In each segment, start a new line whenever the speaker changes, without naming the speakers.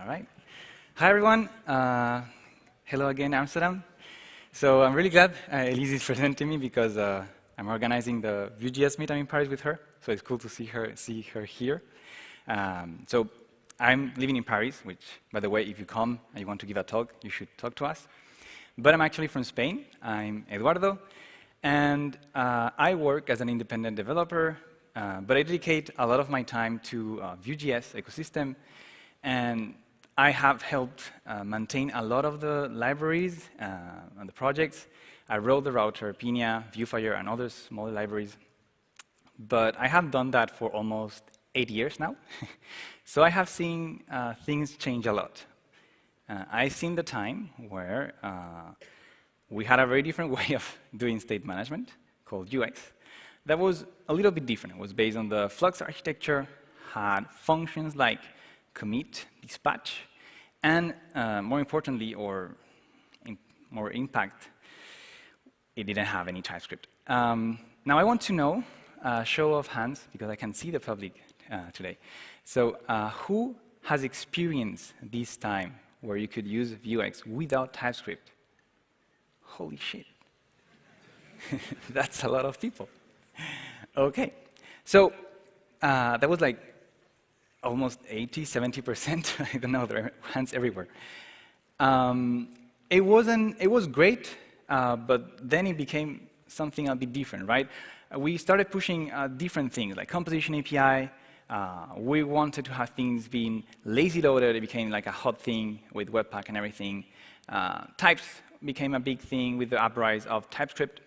All right. Hi, everyone. Hello again, Amsterdam. So I'm really glad Elise is presenting me because I'm organizing the Vuejs meet. I'm in Paris with her, so it's cool to see her here. So I'm living in Paris, which, by the way, if you come and you want to give a talk, you should talk to us. But I'm actually from Spain. I'm Eduardo, and I work as an independent developer, but I dedicate a lot of my time to Vuejs ecosystem, and I have helped maintain a lot of the libraries and the projects. I wrote the router, Pinia, Viewfire, and other smaller libraries. But I have done that for almost 8 years now. So I have seen things change a lot. I've seen the time where we had a very different way of doing state management called UX. That was a little bit different. It was based on the Flux architecture, had functions like commit, dispatch, and more importantly, or more impact, it didn't have any TypeScript. Now I want to know, show of hands, because I can see the public today. So who has experienced this time where you could use Vuex without TypeScript? Holy shit. That's a lot of people. OK. So that was like almost 80, 70%. I don't know, there are hands everywhere. It was great, but then it became something a bit different, right? We started pushing different things, like composition API. We wanted to have things being lazy loaded. It became like a hot thing with Webpack and everything. Types became a big thing with the uprise of TypeScript.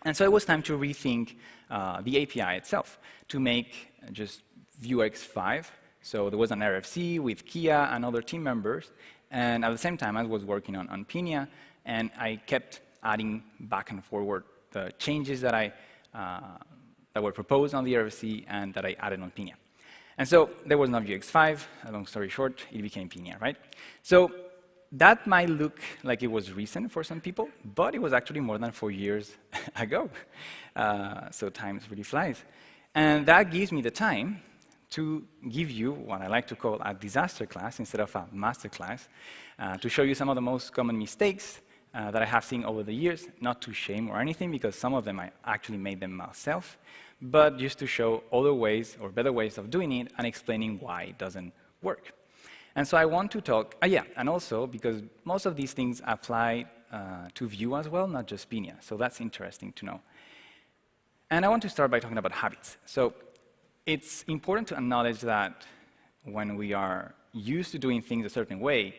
And so it was time to rethink the API itself to make just Vuex 5. So there was an RFC with Kia and other team members. And at the same time, I was working on Pinia. And I kept adding back and forward the changes that that were proposed on the RFC and that I added on Pinia. And so there was no Vuex 5. Long story short, it became Pinia, right? So that might look like it was recent for some people, but it was actually more than 4 years ago. So time really flies. And that gives me the time to give you what I like to call a disaster class instead of a master class, to show you some of the most common mistakes that I have seen over the years, not to shame or anything, because some of them I actually made them myself, but just to show other ways or better ways of doing it and explaining why it doesn't work. And so I want to talk, and also because most of these things apply to Vue as well, not just Pinia, so that's interesting to know. And I want to start by talking about habits. So it's important to acknowledge that when we are used to doing things a certain way,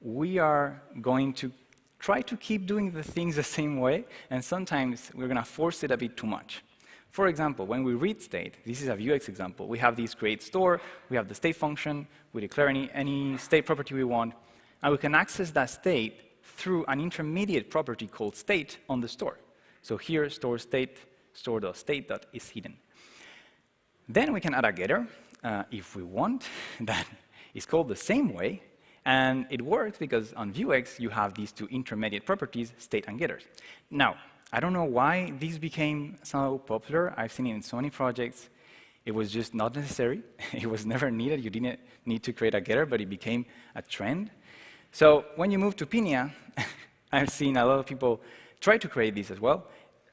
we are going to try to keep doing the things the same way, and sometimes we're going to force it a bit too much. For example, when we read state, this is a Vuex example, we have this create store, we have the state function, we declare any state property we want, and we can access that state through an intermediate property called state on the store. So here, store state, store.state.is hidden. Then we can add a getter, if we want, that is called the same way. And it works because on Vuex, you have these two intermediate properties, state and getters. Now, I don't know why these became so popular. I've seen it in so many projects. It was just not necessary. It was never needed. You didn't need to create a getter, but it became a trend. So when you move to Pinia, I've seen a lot of people try to create these as well.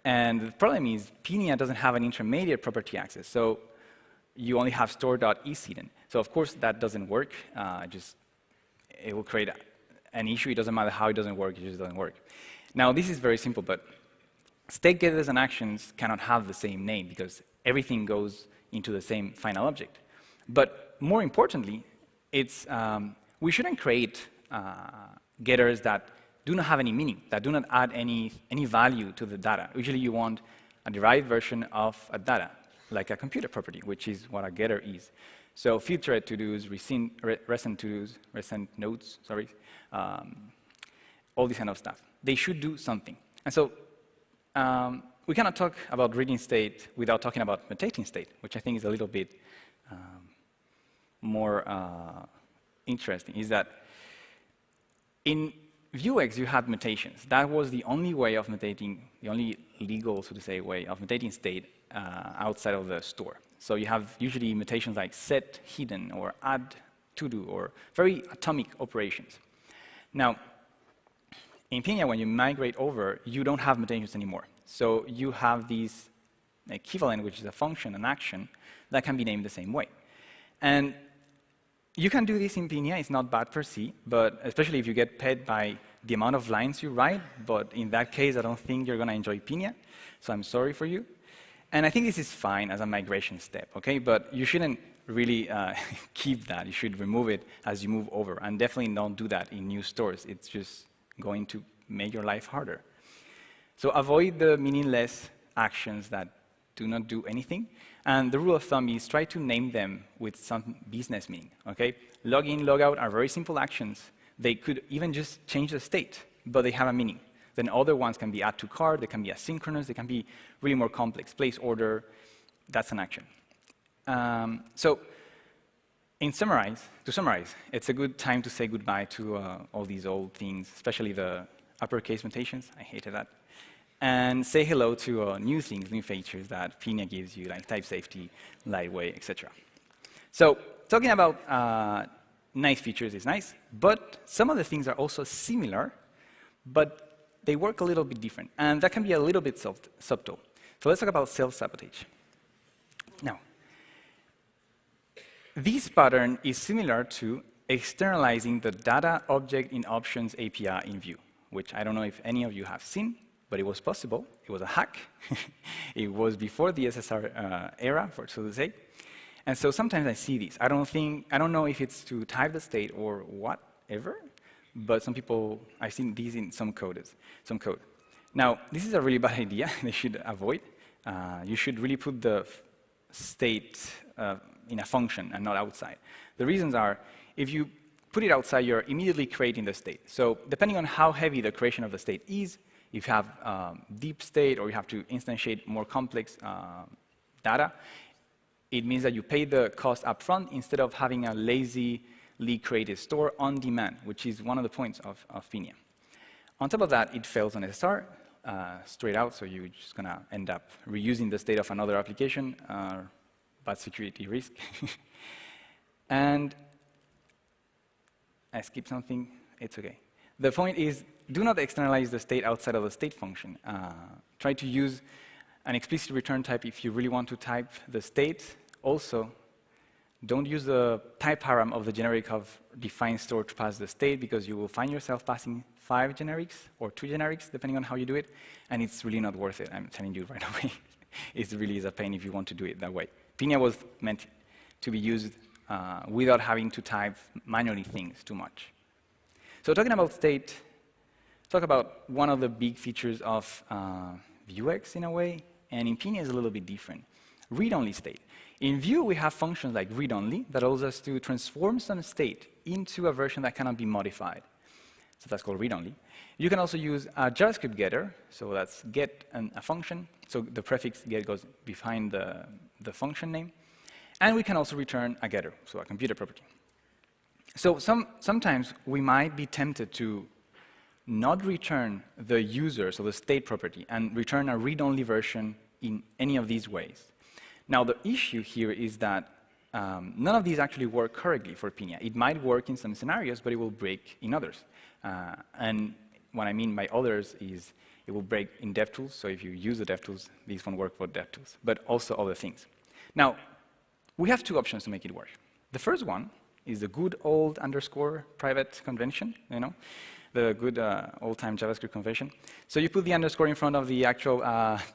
And the problem is Pinia doesn't have an intermediate property access. So you only have store.is hidden. So of course, that doesn't work. It will create an issue. It doesn't matter how it doesn't work. It just doesn't work. Now, this is very simple, but state getters and actions cannot have the same name because everything goes into the same final object. But more importantly, we shouldn't create getters that do not have any meaning, that do not add any value to the data. Usually, you want a derived version of a data, like a computer property, which is what a getter is. So filtered to-dos, recent to-dos, recent nodes, sorry, all this kind of stuff. They should do something. And so we cannot talk about reading state without talking about mutating state, which I think is a little bit more interesting, is that in Vuex, you had mutations. That was the only way of mutating, the only legal, so to say, way of mutating state outside of the store. So you have usually mutations like set hidden or add to-do or very atomic operations. Now, in Pinia, when you migrate over, you don't have mutations anymore. So you have these equivalent, which is a function, an action, that can be named the same way. And you can do this in Pinia. It's not bad per se, but especially if you get paid by the amount of lines you write. But in that case, I don't think you're going to enjoy Pinia. So I'm sorry for you. And I think this is fine as a migration step, okay? But you shouldn't really keep that. You should remove it as you move over. And definitely don't do that in new stores. It's just going to make your life harder. So avoid the meaningless actions that do not do anything. And the rule of thumb is try to name them with some business meaning, okay? Log in, log out are very simple actions. They could even just change the state, but they have a meaning. Then other ones can be add to cart, they can be asynchronous, they can be really more complex. Place order, that's an action. So to summarize, it's a good time to say goodbye to all these old things, especially the uppercase mutations. I hated that. And say hello to new things, new features that Pinia gives you, like type safety, lightweight, etc. So talking about nice features is nice, but some of the things are also similar, but they work a little bit different, and that can be a little bit subtle. So let's talk about self-sabotage. Now, this pattern is similar to externalizing the data object in options API in Vue, which I don't know if any of you have seen, but it was possible. It was a hack. It was before the SSR era, so to say. And so sometimes I see these. I don't know if it's to type the state or whatever, but some people, I've seen these in some code. Now, this is a really bad idea. They should avoid. You should really put the state in a function and not outside. The reasons are, if you put it outside, you're immediately creating the state. So depending on how heavy the creation of the state is, if you have deep state or you have to instantiate more complex data, it means that you pay the cost upfront instead of having a lazily created store on demand, which is one of the points of Pinia. On top of that, it fails on SSR straight out, so you're just going to end up reusing the state of another application, bad security risk. And I skipped something. It's OK. The point is, do not externalize the state outside of the state function. Try to use an explicit return type if you really want to type the state. Also, don't use the type param of the generic of define store to pass the state, because you will find yourself passing 5 generics or 2 generics, depending on how you do it, and it's really not worth it. I'm telling you right away. It really is a pain if you want to do it that way. Pinia was meant to be used without having to type manually things too much. So talking about state, talk about one of the big features of Vuex in a way, and in Pinia is a little bit different. Read-only state. In Vue, we have functions like read-only that allows us to transform some state into a version that cannot be modified. So that's called read-only. You can also use a JavaScript getter, so that's get a function. So the prefix get goes behind the function name. And we can also return a getter, so a computer property. So sometimes we might be tempted to not return the user, so the state property, and return a read-only version in any of these ways. Now, the issue here is that none of these actually work correctly for Pinia. It might work in some scenarios, but it will break in others. And what I mean by others is it will break in DevTools. So if you use the DevTools, these won't work for DevTools, but also other things. Now, we have 2 options to make it work. The first one is the good old underscore private convention, the good old-time JavaScript convention. So you put the underscore in front of the actual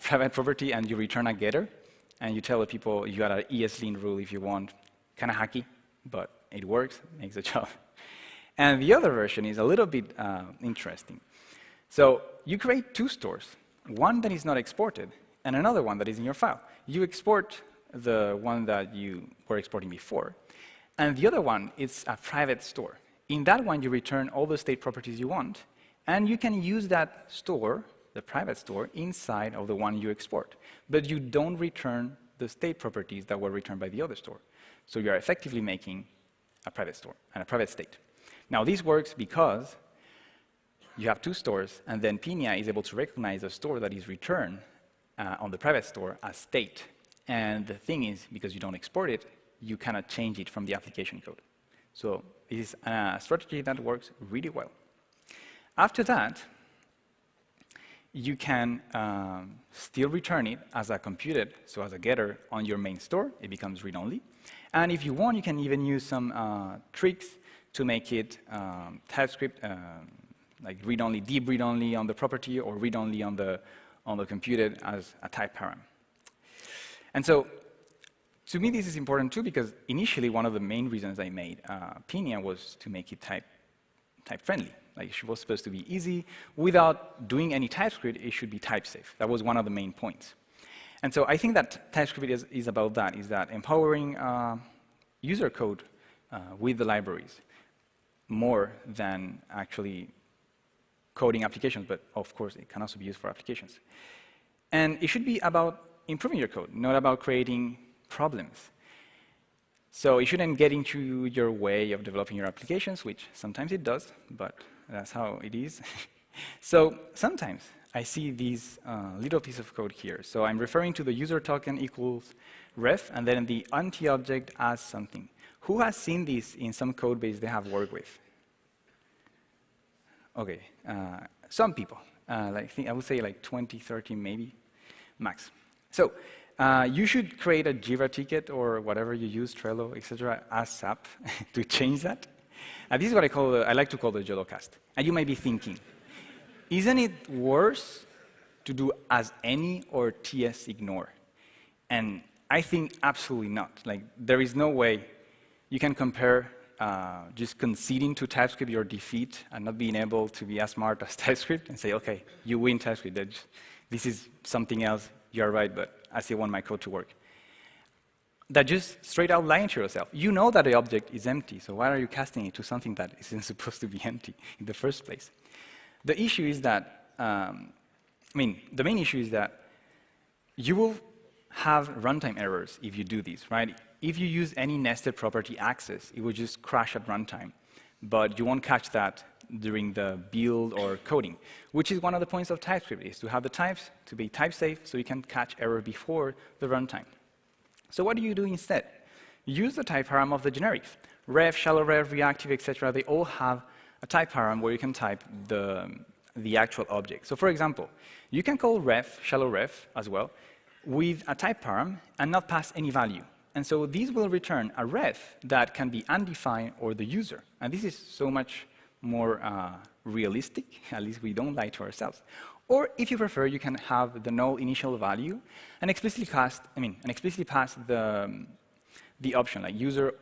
private property, and you return a getter. And you tell the people you got an ESLint rule if you want. Kind of hacky, but it works, makes the job. And the other version is a little bit interesting. So you create 2 stores, one that is not exported, and another one that is in your file. You export the one that you were exporting before, and the other one is a private store. In that one, you return all the state properties you want, and you can use that store, the private store, inside of the one you export. But you don't return the state properties that were returned by the other store. So you're effectively making a private store and a private state. Now, this works because you have 2 stores, and then Pinia is able to recognize a store that is returned on the private store as state. And the thing is, because you don't export it, you cannot change it from the application code. So this is a strategy that works really well. After that, you can still return it as a computed, so as a getter on your main store. It becomes read-only. And if you want, you can even use some tricks to make it TypeScript, like read-only, deep read-only on the property, or read-only on the computed as a type param. And so, to me, this is important too, because initially, one of the main reasons I made Pinia was to make it type-friendly. Like, it was supposed to be easy. Without doing any TypeScript, it should be type-safe. That was one of the main points. And so I think that TypeScript is about that, is that empowering user code with the libraries more than actually coding applications, but of course, it can also be used for applications. And it should be about improving your code, not about creating problems. So it shouldn't get into your way of developing your applications, which sometimes it does, but that's how it is. So sometimes I see this little piece of code here. So I'm referring to the user token equals ref, and then the anti-object as something. Who has seen this in some code base they have worked with? OK, some people. I would say like 20, 30 maybe, max. So you should create a Jira ticket or whatever you use, Trello, etc., as SAP to change that. This is what I like to call the YOLO cast. And you might be thinking, isn't it worse to do as any or TS ignore? And I think absolutely not. Like, there is no way you can compare just conceding to TypeScript your defeat and not being able to be as smart as TypeScript and say, OK, you win TypeScript. This is something else. You're right, but I still want my code to work. That just straight out lying to yourself. You know that the object is empty, so why are you casting it to something that isn't supposed to be empty in the first place? The issue is that, the main issue is that you will have runtime errors if you do this, right? If you use any nested property access, it will just crash at runtime. But you won't catch that during the build or coding, which is one of the points of TypeScript, is to have the types to be type-safe so you can catch error before the runtime. So what do you do instead? Use the type param of the generics. Ref, shallow ref, reactive, etc. They all have a type param where you can type the actual object. So for example, you can call ref, shallow ref as well, with a type param and not pass any value. And so these will return a ref that can be undefined or the user. And this is so much more realistic. At least we don't lie to ourselves. Or if you prefer, you can have the null initial value and explicitly pass the option, like user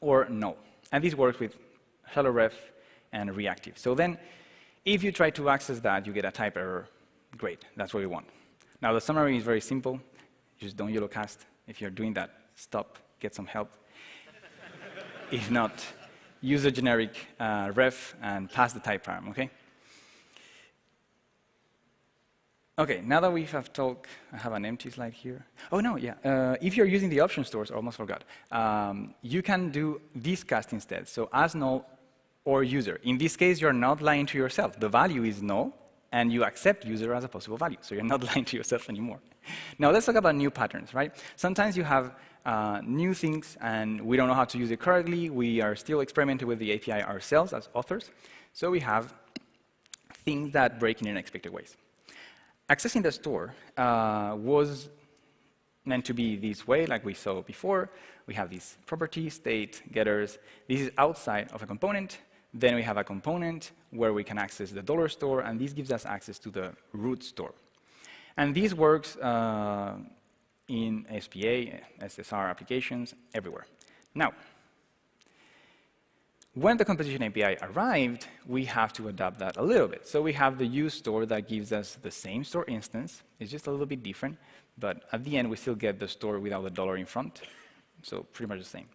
or null. And this works with shallow ref and reactive. So then, if you try to access that, you get a type error. Great, that's what we want. Now, the summary is very simple. Just don't YOLO cast. If you're doing that, stop, get some help. If not, use a generic ref and pass the type param, OK? OK, now that we have talked, I have an empty slide here. Oh, no, yeah. If you're using the option stores, I almost forgot, you can do this cast instead. So as null or user. In this case, you're not lying to yourself. The value is null, and you accept user as a possible value. So you're not lying to yourself anymore. Now, let's talk about new patterns, right? Sometimes you have new things, and we don't know how to use it correctly. We are still experimenting with the API ourselves as authors. So we have things that break in unexpected ways. Accessing the store was meant to be this way, like we saw before. We have these property, state, getters. This is outside of a component. Then we have a component where we can access the dollar store, and this gives us access to the root store. And this works in SPA, SSR applications, everywhere. Now, when the composition API arrived, we have to adapt that a little bit. So we have the use store that gives us the same store instance. It's just a little bit different. But at the end, we still get the store without the dollar in front. So pretty much the same.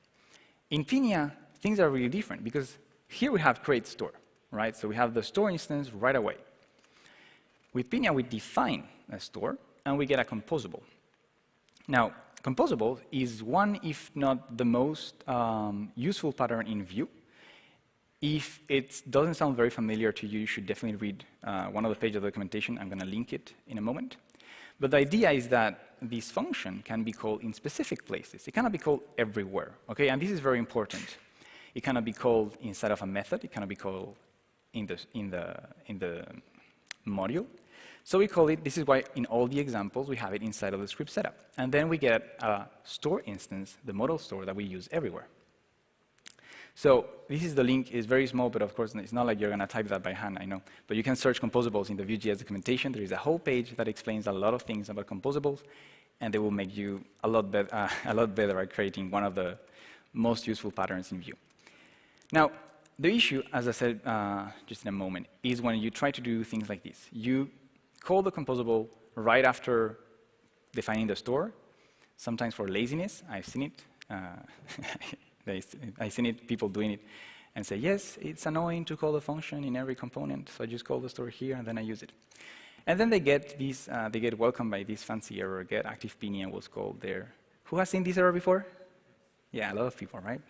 In Pinia, things are really different, because here we have create store, right? So we have the store instance right away. With Pinia, we define a store, and we get a composable. Now, composable is one, if not the most useful pattern in Vue. If it doesn't sound very familiar to you, you should definitely read one of the pages of the documentation. I'm going to link it in a moment. But the idea is that this function can be called in specific places. It cannot be called everywhere, OK? And this is very important. It cannot be called inside of a method. It cannot be called in the module. So we call it, this is why in all the examples we have it inside of the script setup. And then we get a store instance, the model store that we use everywhere. So this is the link. It's very small, but of course it's not like you're going to type that by hand, I know. But you can search composables in the Vue.js documentation. There is a whole page that explains a lot of things about composables, and they will make you a lot better at creating one of the most useful patterns in Vue. Now, the issue, as I said just in a moment, is when you try to do things like this. You call the composable right after defining the store, sometimes for laziness. I've seen it. I've seen it, people doing it, and say, yes, it's annoying to call the function in every component, so I just call the store here, and then I use it. And then they get welcomed by this fancy error, get active Pinia was called there. Who has seen this error before? Yeah, a lot of people, right?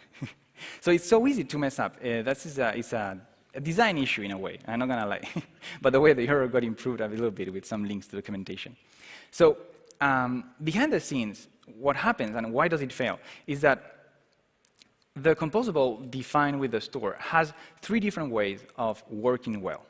So it's so easy to mess up. It's a design issue in a way, I'm not going to lie. But the way the error got improved a little bit with some links to documentation. So behind the scenes, what happens and why does it fail is that the composable defined with the store has 3 different ways of working well.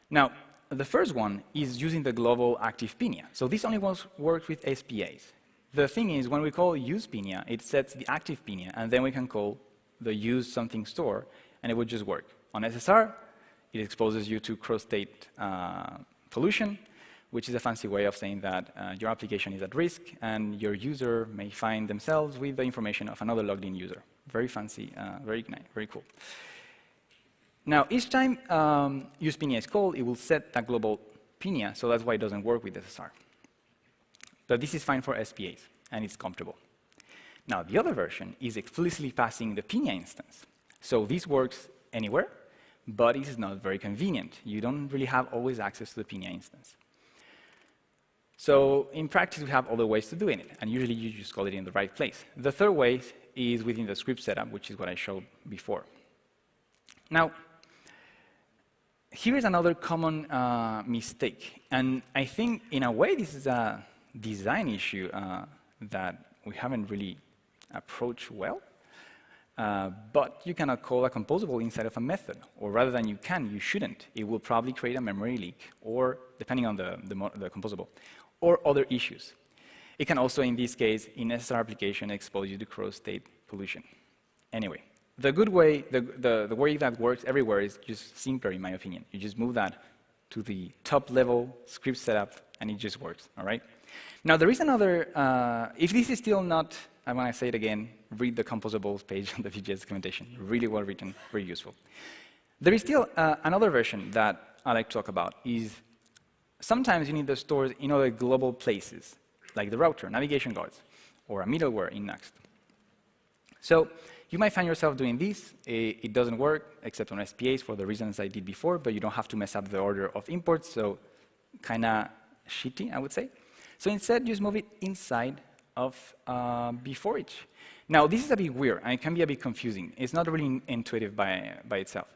Now, the first one is using the global active Pinia. So this only works with SPAs. The thing is, when we call use Pinia, it sets the active Pinia, and then we can call the use something store, and it would just work. On SSR, it exposes you to cross-state pollution, which is a fancy way of saying that your application is at risk, and your user may find themselves with the information of another logged-in user. Very fancy, very nice, very cool. Now, each time use Pinia is called, it will set that global Pinia, so that's why it doesn't work with SSR. But this is fine for SPAs, and it's comfortable. Now, the other version is explicitly passing the Pinia instance. So this works anywhere, but it is not very convenient. You don't really have always access to the Pinia instance. So in practice, we have other ways to doing it, and usually you just call it in the right place. The third way is within the script setup, which is what I showed before. Now, here is another common mistake, and I think in a way this is a design issue that we haven't really approached well. But you cannot call a composable inside of a method, or rather than you can, you shouldn't. It will probably create a memory leak, or depending on the composable, or other issues. It can also, in this case, in SSR application, expose you to cross-state pollution. Anyway, the good way, the way that works everywhere is just simpler, in my opinion. You just move that to the top-level script setup, and it just works, all right? Now, there is another, if this is still not, I want to say it again, read the composables page on the Vue.js documentation. Really well written, very useful. There is still another version that I like to talk about, is sometimes you need the stores in other global places, like the router, navigation guards, or a middleware in Next. So you might find yourself doing this. It doesn't work, except on SPAs for the reasons I did before, but you don't have to mess up the order of imports, so kind of shitty, I would say. So instead, just move it inside of before each. Now, this is a bit weird, and it can be a bit confusing. It's not really intuitive by itself.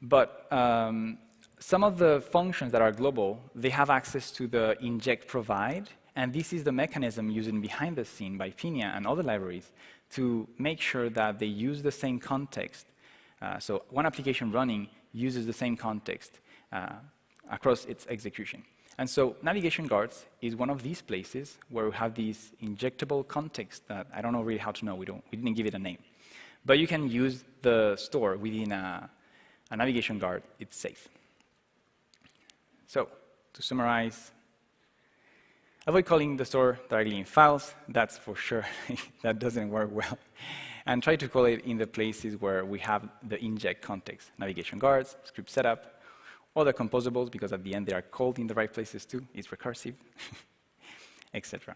But some of the functions that are global, they have access to the inject provide, and this is the mechanism used behind the scene by Pinia and other libraries to make sure that they use the same context. So one application running uses the same context across its execution. And so navigation guards is one of these places where we have these injectable context that I don't know really how to know. We didn't give it a name. But you can use the store within a navigation guard. It's safe. So to summarize, avoid calling the store directly in files. That's for sure. That doesn't work well. And try to call it in the places where we have the inject context. Navigation guards, script setup, other composables, because at the end they are called in the right places too. It's recursive, etc.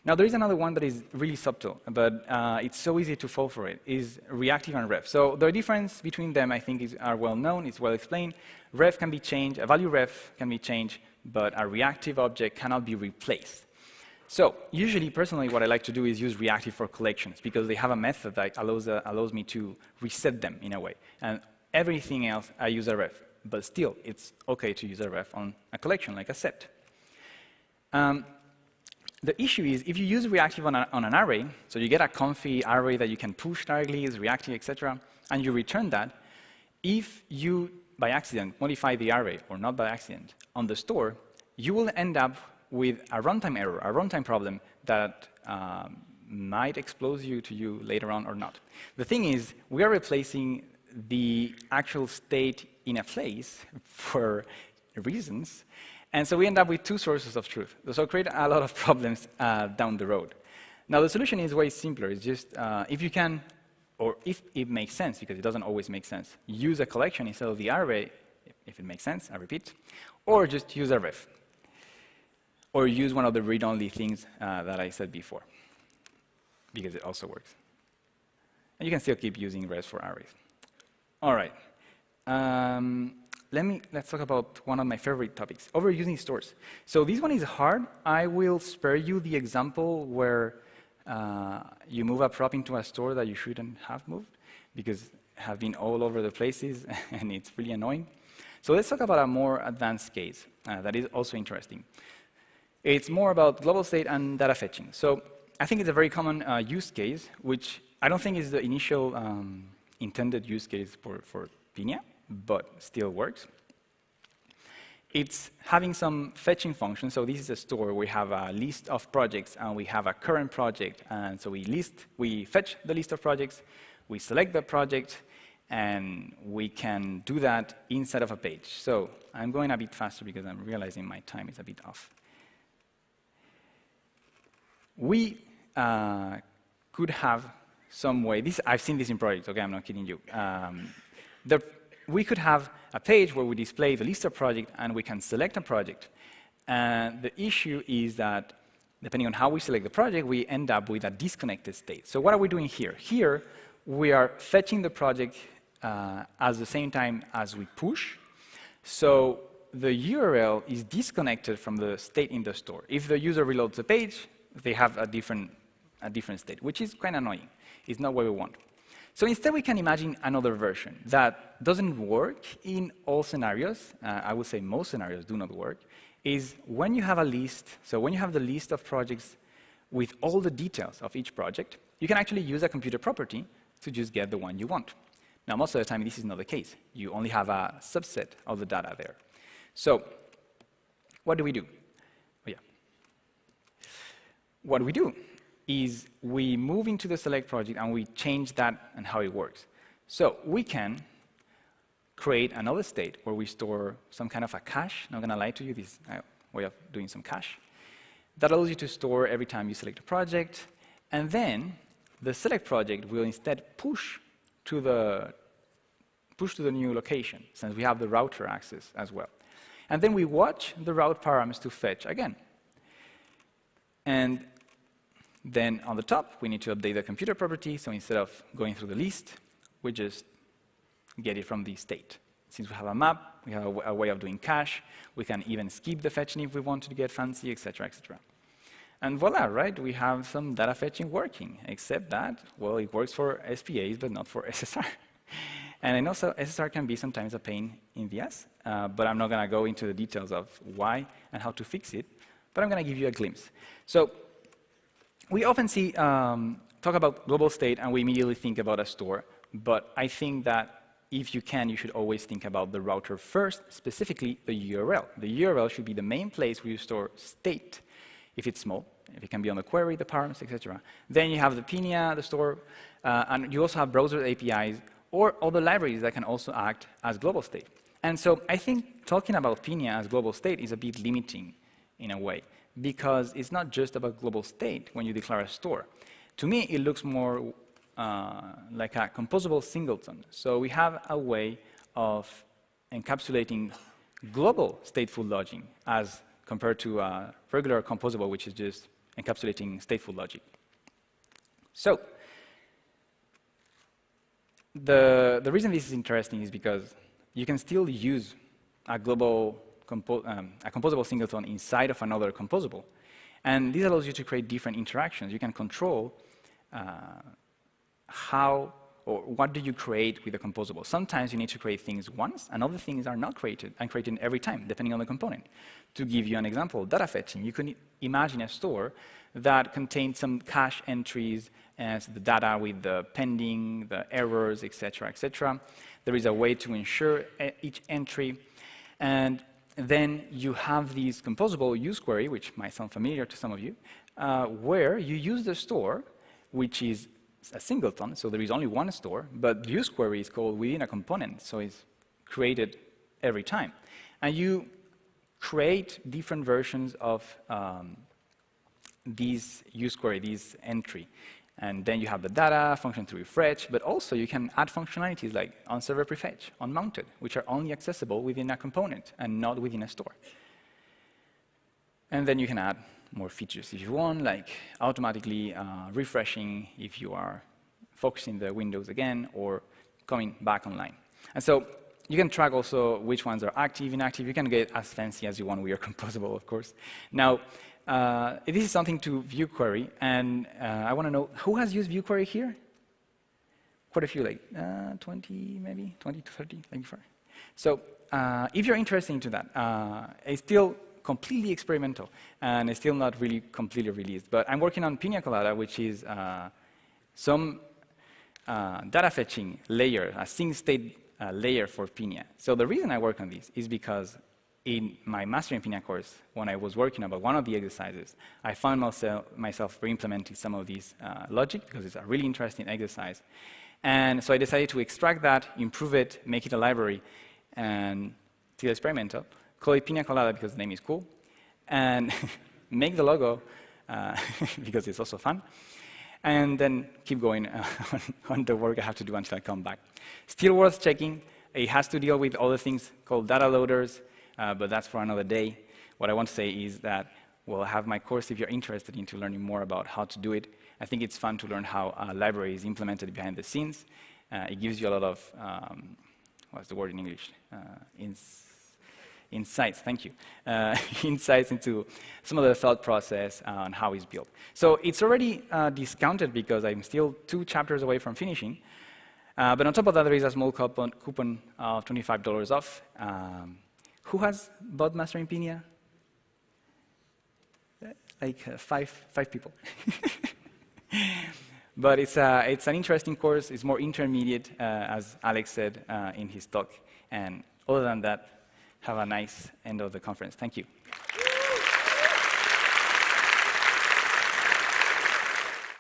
Now there is another one that is really subtle, but it's so easy to fall for it, is reactive and ref. So the difference between them, I think, are well known, it's well explained. Ref can be changed, a value ref can be changed, but a reactive object cannot be replaced. So usually, personally, what I like to do is use reactive for collections, because they have a method that allows me to reset them in a way. And everything else, I use a ref. But still, it's OK to use a ref on a collection, like a set. The issue is, if you use reactive on an array, so you get a comfy array that you can push directly, is reactive, etc., and you return that, if you, by accident, modify the array, or not by accident, on the store, you will end up with a runtime error, a runtime problem that might expose you to you later on or not. The thing is, we are replacing the actual state in a place for reasons, and so we end up with two sources of truth. So create a lot of problems down the road. Now, the solution is way simpler. It's just, if you can, or if it makes sense, because it doesn't always make sense, use a collection instead of the array, if it makes sense, I repeat, or just use a ref. Or use one of the read-only things that I said before, because it also works. And you can still keep using refs for arrays. All right. Let's talk about one of my favorite topics, overusing stores. So this one is hard. I will spare you the example where you move a prop into a store that you shouldn't have moved, because have been all over the places, and it's really annoying. So let's talk about a more advanced case that is also interesting. It's more about global state and data fetching. So I think it's a very common use case, which I don't think is the initial intended use case for Pinia, but still works. It's having some fetching function. So this is a store. We have a list of projects, and we have a current project. And so we fetch the list of projects, we select the project, and we can do that inside of a page. So I'm going a bit faster because I'm realizing my time is a bit off. We could have some way. I've seen this in projects. Okay, I'm not kidding you. We could have a page where we display the list of projects, and we can select a project. And the issue is that, depending on how we select the project, we end up with a disconnected state. So what are we doing here? Here, we are fetching the project at the same time as we push. So the URL is disconnected from the state in the store. If the user reloads the page, they have a different state, which is kind of annoying. It's not what we want. So instead, we can imagine another version that doesn't work in all scenarios. I would say most scenarios do not work. Is when you have a list, so when you have the list of projects with all the details of each project, you can actually use a computer property to just get the one you want. Now, most of the time, this is not the case. You only have a subset of the data there. So what do we do? Oh, yeah. What we do is we move into the select project, and we change that and how it works. So we can create another state where we store some kind of a cache. Not going to lie to you, this way of doing some cache. That allows you to store every time you select a project. And then the select project will instead push to the new location, since we have the router access as well. And then we watch the route params to fetch again. And then on the top, we need to update the computer property. So instead of going through the list, we just get it from the state. Since we have a map, we have a way of doing cache. We can even skip the fetching if we want to get fancy, et cetera, et cetera. And voila, right? We have some data fetching working, except that, well, it works for SPAs, but not for SSR. And I know SSR can be sometimes a pain in the ass, but I'm not going to go into the details of why and how to fix it, but I'm going to give you a glimpse. So we often see talk about global state, and we immediately think about a store. But I think that if you can, you should always think about the router first, specifically the URL. The URL should be the main place where you store state, if it's small, if it can be on the query, the params, etc. Then you have the Pinia, the store, and you also have browser APIs, or other libraries that can also act as global state. And so I think talking about Pinia as global state is a bit limiting in a way, because it's not just about global state when you declare a store. To me, it looks more like a composable singleton. So we have a way of encapsulating global stateful logic as compared to regular composable, which is just encapsulating stateful logic. So the reason this is interesting is because you can still use a global a composable singleton inside of another composable. And this allows you to create different interactions. You can control how or what do you create with a composable. Sometimes you need to create things once, and other things are not created and created every time, depending on the component. To give you an example, data fetching. You can imagine a store that contains some cache entries as the data with the pending, the errors, etc., etc. There is a way to ensure each entry. And then you have these composable use query, which might sound familiar to some of you, where you use the store, which is a singleton, so there is only one store, but use query is called within a component, so it's created every time. And you create different versions of these use query, this entry. And then you have the data, function to refresh, but also you can add functionalities like on-server prefetch, on-mounted, which are only accessible within a component and not within a store. And then you can add more features if you want, like automatically refreshing if you are focusing the windows again or coming back online. And so you can track also which ones are active, inactive. You can get as fancy as you want with your composable, of course. Now, this is something to view query, and I want to know, who has used view query here? Quite a few, like 20 maybe, 20 to 30, like before. So if you're interested into that, it's still completely experimental, and it's still not really completely released. But I'm working on Pinia Colada, which is some data fetching layer, a sync state layer for Pinia. So the reason I work on this is because in my Mastering Pinia course, when I was working about one of the exercises, I found myself re-implementing some of these logic because it's a really interesting exercise. And so I decided to extract that, improve it, make it a library, and still experimental. Call it Pinia Colada because the name is cool, and make the logo because it's also fun, and then keep going on the work I have to do until I come back. Still worth checking. It has to deal with other things called data loaders, but that's for another day. What I want to say is that we'll have my course if you're interested into learning more about how to do it. I think it's fun to learn how a library is implemented behind the scenes. It gives you a lot of, what's the word in English? Insights, thank you. Insights into some of the thought process on how it's built. So it's already discounted because I'm still 2 chapters away from finishing. But on top of that, there is a small coupon of $25 off. Who has bought Mastering Pinia? Like 5 people. But it's an interesting course. It's more intermediate, as Alex said in his talk. And other than that, have a nice end of the conference. Thank you.